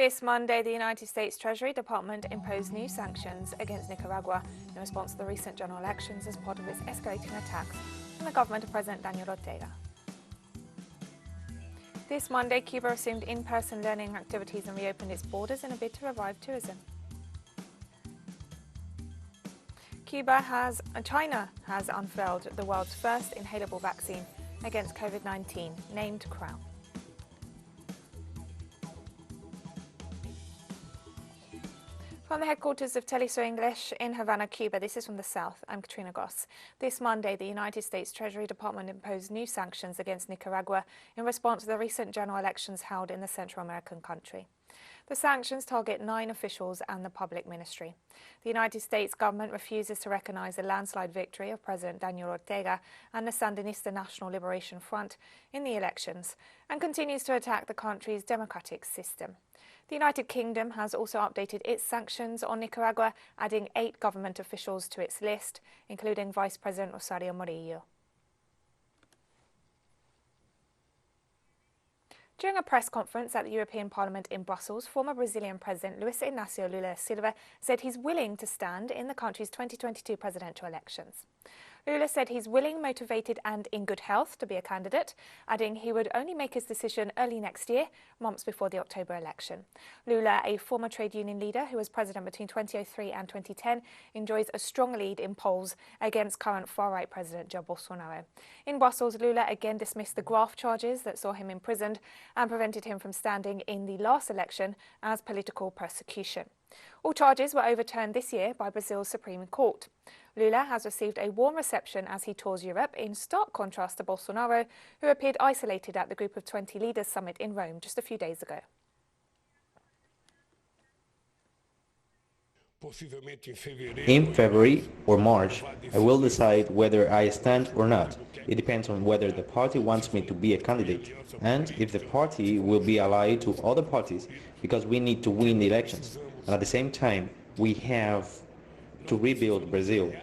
This Monday, the United States Treasury Department imposed new sanctions against Nicaragua in response to the recent general elections as part of its escalating attacks on the government of President Daniel Ortega. This Monday, Cuba resumed in-person learning activities and reopened its borders in a bid to revive tourism. China has unveiled the world's first inhalable vaccine against COVID-19, named Crown. From the headquarters of teleSUR English in Havana, Cuba, this is from the South. I'm Katrina Goss. This Monday, the United States Treasury Department imposed new sanctions against Nicaragua in response to the recent general elections held in the Central American country. The sanctions target 9 officials and the public ministry. The United States government refuses to recognize the landslide victory of President Daniel Ortega and the Sandinista National Liberation Front in the elections and continues to attack the country's democratic system. The United Kingdom has also updated its sanctions on Nicaragua, adding 8 government officials to its list, including Vice President Rosario Murillo. During a press conference at the European Parliament in Brussels, former Brazilian President Luiz Inácio Lula da Silva said he's willing to stand in the country's 2022 presidential elections. Lula said he's willing, motivated and in good health to be a candidate, adding he would only make his decision early next year, months before the October election. Lula, a former trade union leader who was president between 2003 and 2010, enjoys a strong lead in polls against current far-right President Jair Bolsonaro. In Brussels, Lula again dismissed the graft charges that saw him imprisoned and prevented him from standing in the last election as political persecution. All charges were overturned this year by Brazil's Supreme Court. Lula has received a warm reception as he tours Europe, in stark contrast to Bolsonaro, who appeared isolated at the Group of 20 Leaders Summit in Rome just a few days ago. In February or March, I will decide whether I stand or not. It depends on whether the party wants me to be a candidate and if the party will be allied to other parties, because we need to win the elections. And at the same time, we have to rebuild Brazil.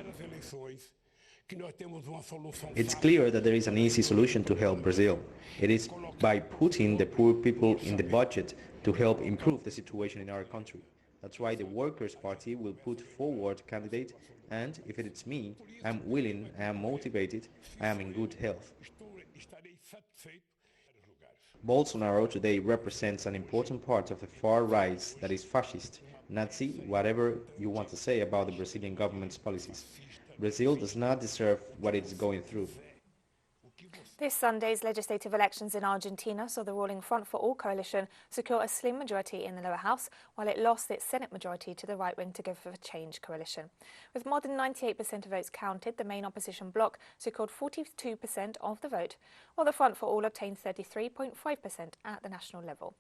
It's clear that there is an easy solution to help Brazil. It is by putting the poor people in the budget to help improve the situation in our country. That's why the Workers' Party will put forward a candidate, and if it's me, I'm willing, I am motivated, I am in good health. Bolsonaro today represents an important part of the far right that is fascist, Nazi, whatever you want to say about the Brazilian government's policies. Brazil does not deserve what it is going through. This Sunday's legislative elections in Argentina saw the ruling Front for All coalition secure a slim majority in the lower house, while it lost its Senate majority to the right-wing Together for Change coalition. With more than 98% of votes counted, the main opposition bloc secured 42% of the vote, while the Front for All obtained 33.5% at the national level.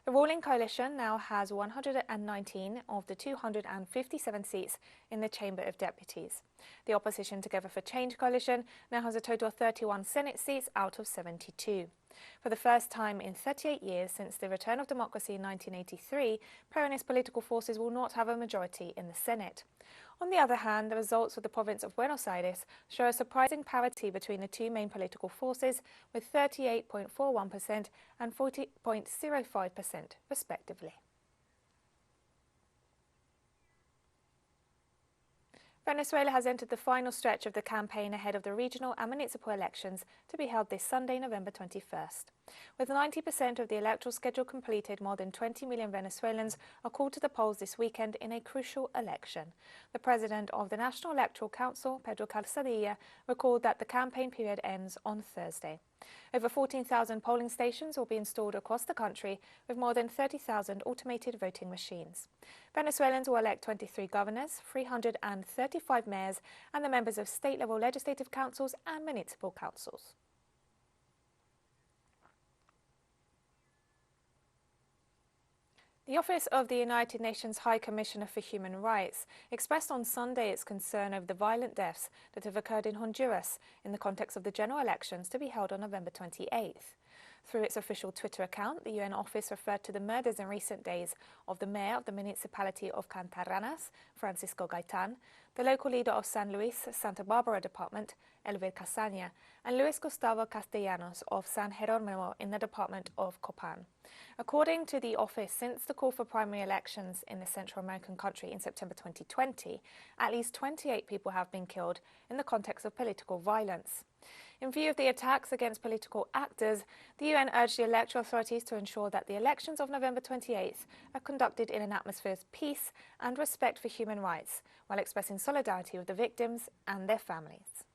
The ruling coalition now has 119 of the 257 seats in the Chamber of Deputies. The opposition Together for Change coalition now has a total of 31 Senate seats out of 72. For the first time in 38 years since the return of democracy in 1983, Peronist political forces will not have a majority in the Senate. On the other hand, the results of the province of Buenos Aires show a surprising parity between the two main political forces, with 38.41% and 40.05% respectively. Venezuela has entered the final stretch of the campaign ahead of the regional and municipal elections to be held this Sunday, November 21st. With 90% of the electoral schedule completed, more than 20 million Venezuelans are called to the polls this weekend in a crucial election. The president of the National Electoral Council, Pedro Calzadilla, recalled that the campaign period ends on Thursday. Over 14,000 polling stations will be installed across the country, with more than 30,000 automated voting machines. Venezuelans will elect 23 governors, 335 mayors, and the members of state-level legislative councils and municipal councils. The Office of the United Nations High Commissioner for Human Rights expressed on Sunday its concern over the violent deaths that have occurred in Honduras in the context of the general elections to be held on November 28th. Through its official Twitter account, the UN office referred to the murders in recent days of the mayor of the municipality of Cantarranas, Francisco Gaitan, the local leader of San Luis, Santa Barbara department, Elvir Casaña, and Luis Gustavo Castellanos of San Jerónimo in the department of Copan. According to the office, since the call for primary elections in the Central American country in September 2020, at least 28 people have been killed in the context of political violence. In view of the attacks against political actors, the UN urged the electoral authorities to ensure that the elections of November 28th are conducted in an atmosphere of peace and respect for human rights, while expressing solidarity with the victims and their families.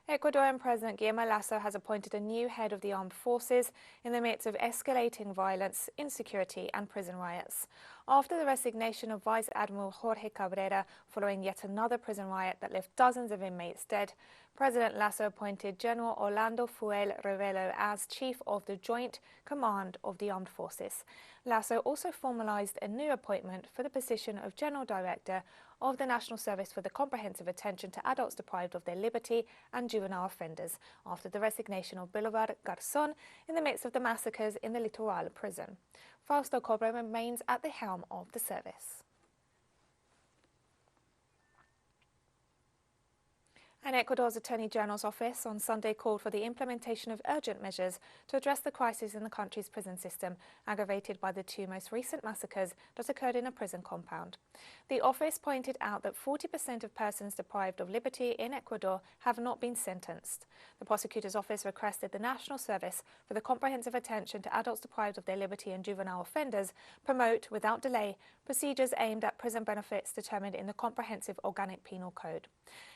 Ecuadorian President Guillermo Lasso has appointed a new head of the armed forces in the midst of escalating violence, insecurity and prison riots. After the resignation of Vice Admiral Jorge Cabrera following yet another prison riot that left dozens of inmates dead, President Lasso appointed General Orlando Fuel Revelo as Chief of the Joint Command of the Armed Forces. Lasso also formalized a new appointment for the position of General Director of the National Service for the Comprehensive Attention to Adults Deprived of Their Liberty and Juvenile Offenders after the resignation of Bolivar Garzón in the midst of the massacres in the Litoral prison. Fausto Cobra remains at the helm of the service. And Ecuador's Attorney General's office on Sunday called for the implementation of urgent measures to address the crisis in the country's prison system, aggravated by the two most recent massacres that occurred in a prison compound. The office pointed out that 40% of persons deprived of liberty in Ecuador have not been sentenced. The prosecutor's office requested the National Service for the Comprehensive Attention to Adults Deprived of Their Liberty and Juvenile Offenders promote, without delay, procedures aimed at prison benefits determined in the Comprehensive Organic Penal Code.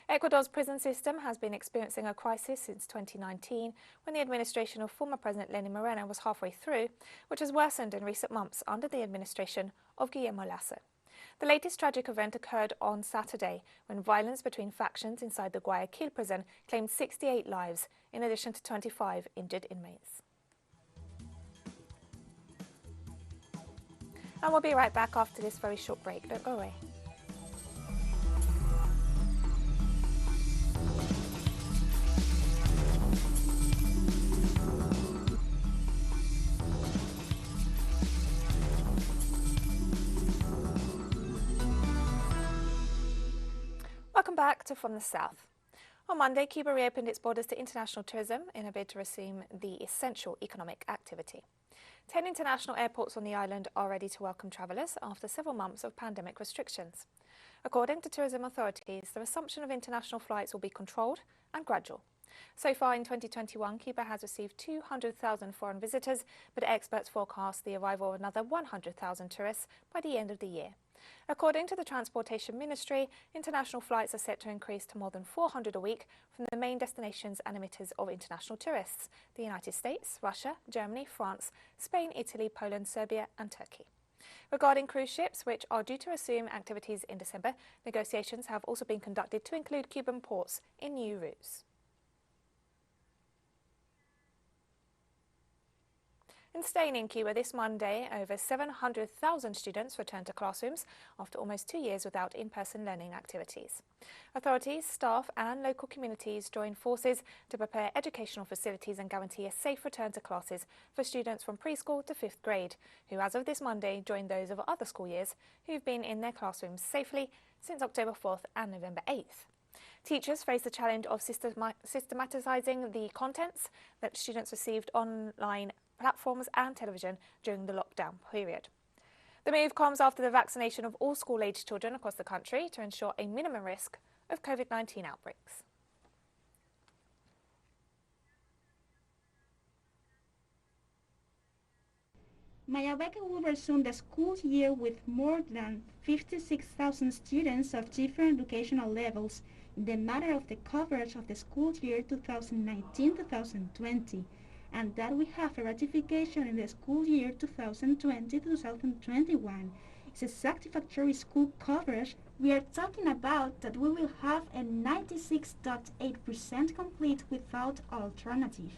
Ecuador's prison system has been experiencing a crisis since 2019, when the administration of former President Lenín Moreno was halfway through, which has worsened in recent months under the administration of Guillermo Lasso. The latest tragic event occurred on Saturday, when violence between factions inside the Guayaquil prison claimed 68 lives, in addition to 25 injured inmates. And we'll be right back after this very short break. Don't go away. Welcome back to From the South. On Monday, Cuba reopened its borders to international tourism in a bid to resume the essential economic activity. 10 international airports on the island are ready to welcome travellers after several months of pandemic restrictions. According to tourism authorities, the resumption of international flights will be controlled and gradual. So far in 2021, Cuba has received 200,000 foreign visitors, but experts forecast the arrival of another 100,000 tourists by the end of the year. According to the Transportation Ministry, international flights are set to increase to more than 400 a week from the main destinations and emitters of international tourists: the United States, Russia, Germany, France, Spain, Italy, Poland, Serbia and Turkey. Regarding cruise ships, which are due to resume activities in December, negotiations have also been conducted to include Cuban ports in new routes. And staying in Cuba this Monday, over 700,000 students returned to classrooms after almost 2 years without in-person learning activities. Authorities, staff and local communities joined forces to prepare educational facilities and guarantee a safe return to classes for students from preschool to 5th grade, who as of this Monday joined those of other school years who've been in their classrooms safely since October 4th and November 8th. Teachers face the challenge of systematizing the contents that students received online platforms and television during the lockdown period. The move comes after the vaccination of all school-aged children across the country to ensure a minimum risk of COVID-19 outbreaks. Mayabeque will resume the school year with more than 56,000 students of different educational levels in the matter of the coverage of the school year 2019-2020. And that we have a ratification in the school year 2020-2021. It's a satisfactory school coverage. We are talking about that we will have a 96.8% complete without alternative.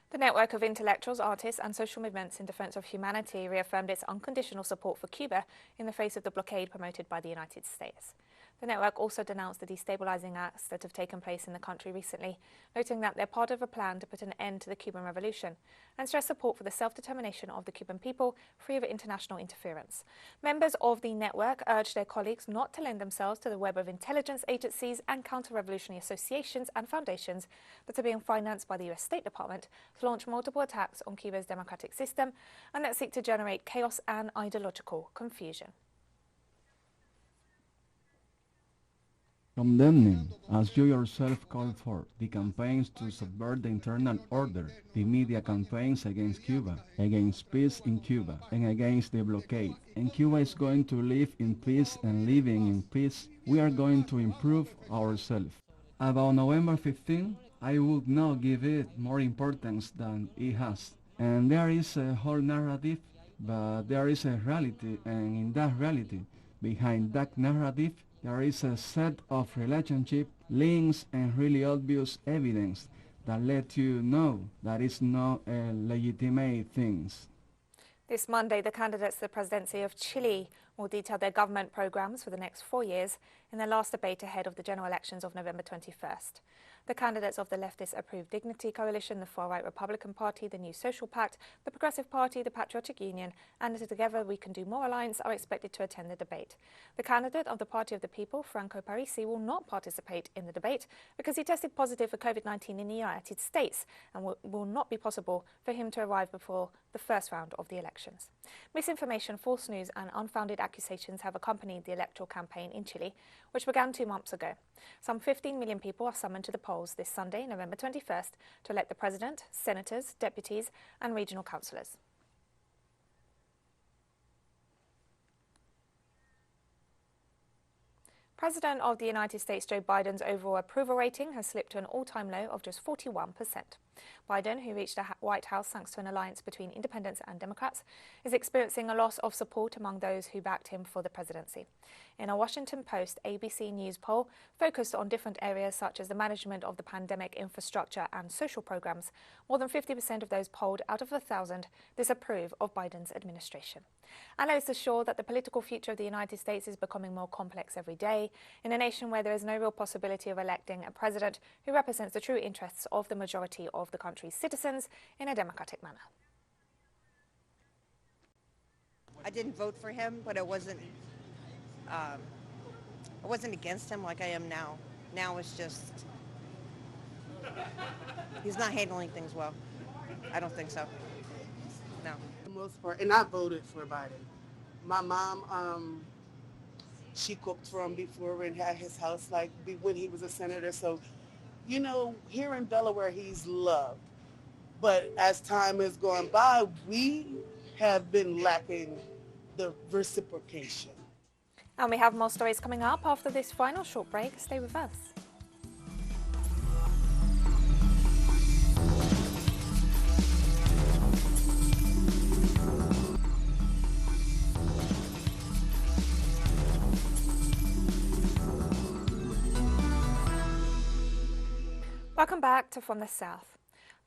The network of intellectuals, artists and social movements in defense of humanity reaffirmed its unconditional support for Cuba in the face of the blockade promoted by the United States. The network also denounced the destabilizing acts that have taken place in the country recently, noting that they're part of a plan to put an end to the Cuban Revolution and stress support for the self-determination of the Cuban people, free of international interference. Members of the network urged their colleagues not to lend themselves to the web of intelligence agencies and counter-revolutionary associations and foundations that are being financed by the US State Department to launch multiple attacks on Cuba's democratic system and that seek to generate chaos and ideological confusion. Condemning, as you yourself called for, the campaigns to subvert the internal order, the media campaigns against Cuba, against peace in Cuba, and against the blockade. And Cuba is going to live in peace, and living in peace, we are going to improve ourselves. About November 15, I would not give it more importance than it has. And there is a whole narrative, but there is a reality, and in that reality, behind that narrative, there is a set of relationship, links, and really obvious evidence that let you know that it's not a legitimate things. This Monday, the candidates to the presidency of Chile will detail their government programs for the next 4 years in their last debate ahead of the general elections of November 21st. The candidates of the leftist Approved Dignity Coalition, the far-right Republican Party, the New Social Pact, the Progressive Party, the Patriotic Union, and the Together We Can Do More Alliance are expected to attend the debate. The candidate of the Party of the People, Franco Parisi, will not participate in the debate because he tested positive for COVID-19 in the United States and will not be possible for him to arrive before the first round of the elections. Misinformation, false news, and unfounded accusations have accompanied the electoral campaign in Chile, which began 2 months ago. Some 15 million people are summoned to the polls this Sunday, November 21st, to elect the president, senators, deputies, and regional councillors. President of the United States Joe Biden's overall approval rating has slipped to an all-time low of just 41%. Biden, who reached the White House thanks to an alliance between independents and Democrats, is experiencing a loss of support among those who backed him for the presidency. In a Washington Post ABC News poll focused on different areas such as the management of the pandemic infrastructure and social programs, more than 50% of those polled out of 1,000 disapprove of Biden's administration. Analysts are sure that the political future of the United States is becoming more complex every day in a nation where there is no real possibility of electing a president who represents the true interests of the majority of the country's citizens in a democratic manner. I didn't vote for him, but I wasn't against him like I am now. Now it's just, he's not handling things well. I don't think so. No. For the most part, and I voted for Biden. My mom, she cooked for him before and had his house like when he was a senator. So, you know, here in Delaware, he's loved. But as time has gone by, we have been lacking the reciprocation. And we have more stories coming up after this final short break. Stay with us. Welcome back to From the South.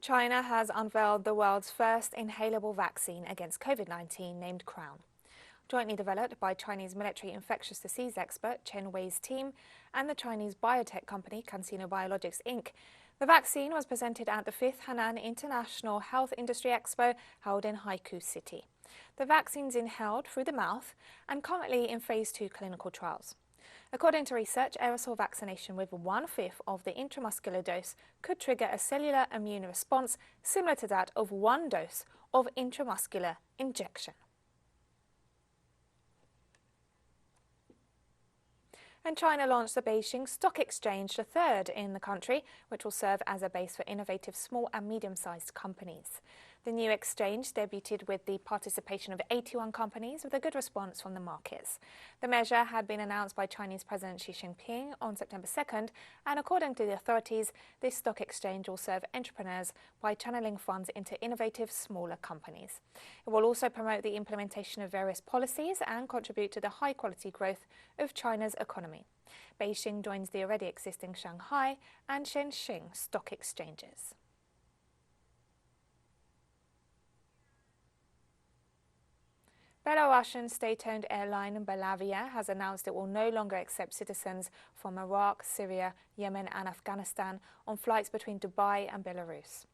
China has unveiled the world's first inhalable vaccine against COVID-19 named Crown. Jointly developed by Chinese military infectious disease expert Chen Wei's team and the Chinese biotech company CanSino Biologics Inc., the vaccine was presented at the 5th Henan International Health Industry Expo held in Haikou City. The vaccine's inhaled through the mouth and currently in phase 2 clinical trials. According to research, aerosol vaccination with 1/5 of the intramuscular dose could trigger a cellular immune response similar to that of 1 dose of intramuscular injection. And China launched the Beijing Stock Exchange, the third in the country, which will serve as a base for innovative small and medium-sized companies. The new exchange debuted with the participation of 81 companies with a good response from the markets. The measure had been announced by Chinese President Xi Jinping on September 2nd, and according to the authorities, this stock exchange will serve entrepreneurs by channeling funds into innovative smaller companies. It will also promote the implementation of various policies and contribute to the high-quality growth of China's economy. Beijing joins the already existing Shanghai and Shenzhen stock exchanges. Belarusian state-owned airline Belavia has announced it will no longer accept citizens from Iraq, Syria, Yemen and Afghanistan on flights between Dubai and Belarus.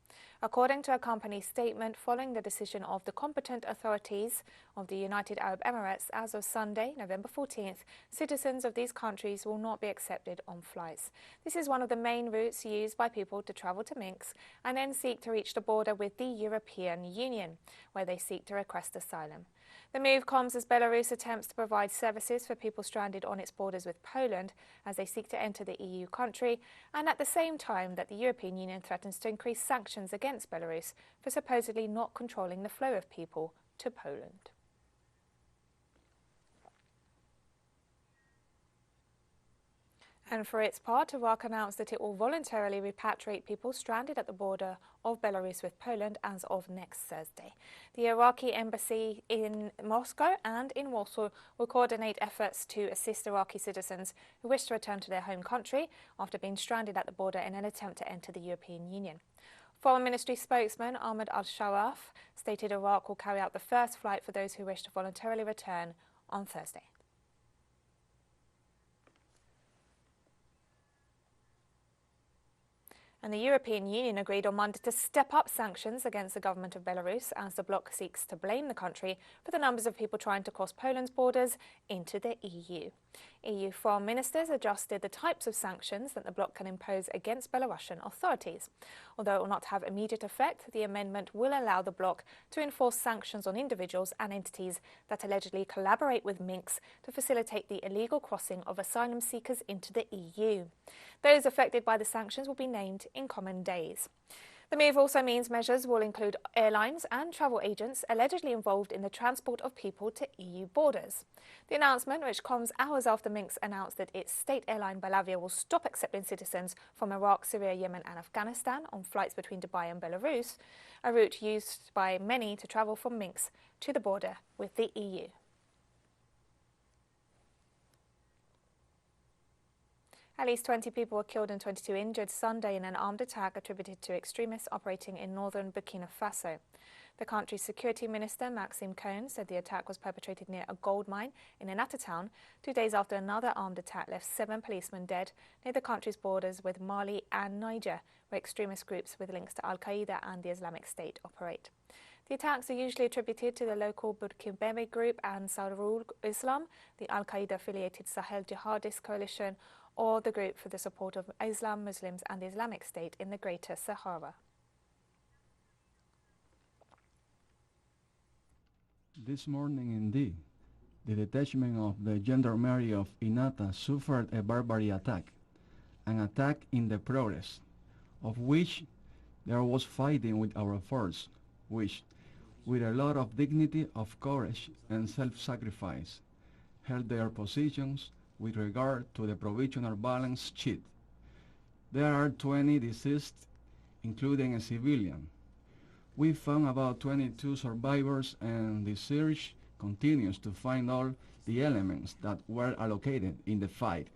According to a company statement, following the decision of the competent authorities of the United Arab Emirates as of Sunday, November 14th, citizens of these countries will not be accepted on flights. This is one of the main routes used by people to travel to Minsk and then seek to reach the border with the European Union, where they seek to request asylum. The move comes as Belarus attempts to provide services for people stranded on its borders with Poland as they seek to enter the EU country, and at the same time that the European Union threatens to increase sanctions against Belarus for supposedly not controlling the flow of people to Poland. And for its part, Iraq announced that it will voluntarily repatriate people stranded at the border of Belarus with Poland as of next Thursday. The Iraqi embassy in Moscow and in Warsaw will coordinate efforts to assist Iraqi citizens who wish to return to their home country after being stranded at the border in an attempt to enter the European Union. Foreign Ministry spokesman Ahmed al-Sharaf stated Iraq will carry out the first flight for those who wish to voluntarily return on Thursday. And the European Union agreed on Monday to step up sanctions against the government of Belarus as the bloc seeks to blame the country for the numbers of people trying to cross Poland's borders into the EU. EU foreign ministers adjusted the types of sanctions that the bloc can impose against Belarusian authorities. Although it will not have immediate effect, the amendment will allow the bloc to enforce sanctions on individuals and entities that allegedly collaborate with Minsk to facilitate the illegal crossing of asylum seekers into the EU. Those affected by the sanctions will be named in common days. The move also means measures will include airlines and travel agents allegedly involved in the transport of people to EU borders. The announcement, which comes hours after Minsk announced that its state airline Belavia will stop accepting citizens from Iraq, Syria, Yemen and Afghanistan on flights between Dubai and Belarus, a route used by many to travel from Minsk to the border with the EU. At least 20 people were killed and 22 injured Sunday in an armed attack attributed to extremists operating in northern Burkina Faso. The country's security minister, Maxime Cohen, said the attack was perpetrated near a gold mine in Enata town 2 days after another armed attack left 7 policemen dead near the country's borders with Mali and Niger, where extremist groups with links to Al-Qaeda and the Islamic State operate. The attacks are usually attributed to the local BURKINA group and Ansarul Islam, the Al-Qaeda-affiliated Sahel Jihadist coalition, or the group for the support of Islam, Muslims and the Islamic State in the Greater Sahara. This morning, indeed, the detachment of the Gendarmerie of Enata suffered a barbaric attack, an attack in the progress, of which there was fighting with our force, which, with a lot of dignity, of courage and self-sacrifice, held their positions with regard to the provisional balance sheet. There are 20 deceased, including a civilian. We found about 22 survivors and the search continues to find all the elements that were allocated in the fight.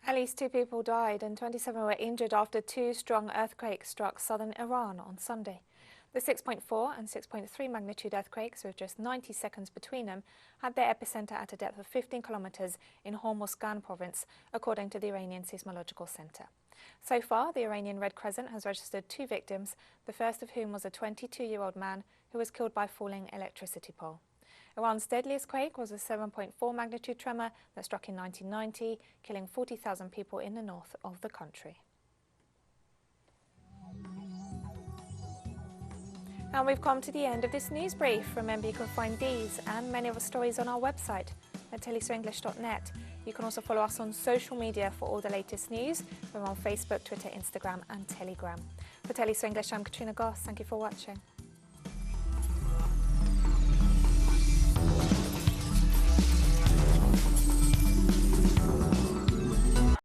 At least 2 people died and 27 were injured after 2 strong earthquakes struck southern Iran on Sunday. The 6.4 and 6.3 magnitude earthquakes, with just 90 seconds between them, had their epicenter at a depth of 15 kilometers in Hormozgan province, according to the Iranian Seismological Center. So far, the Iranian Red Crescent has registered 2 victims, the first of whom was a 22-year-old man who was killed by falling electricity pole. Iran's deadliest quake was a 7.4 magnitude tremor that struck in 1990, killing 40,000 people in the north of the country. And we've come to the end of this news brief. Remember, you can find these and many other stories on our website at telesurenglish.net. You can also follow us on social media for all the latest news. We're on Facebook, Twitter, Instagram and Telegram. For TeleSUR English, I'm Katrina Goss. Thank you for watching.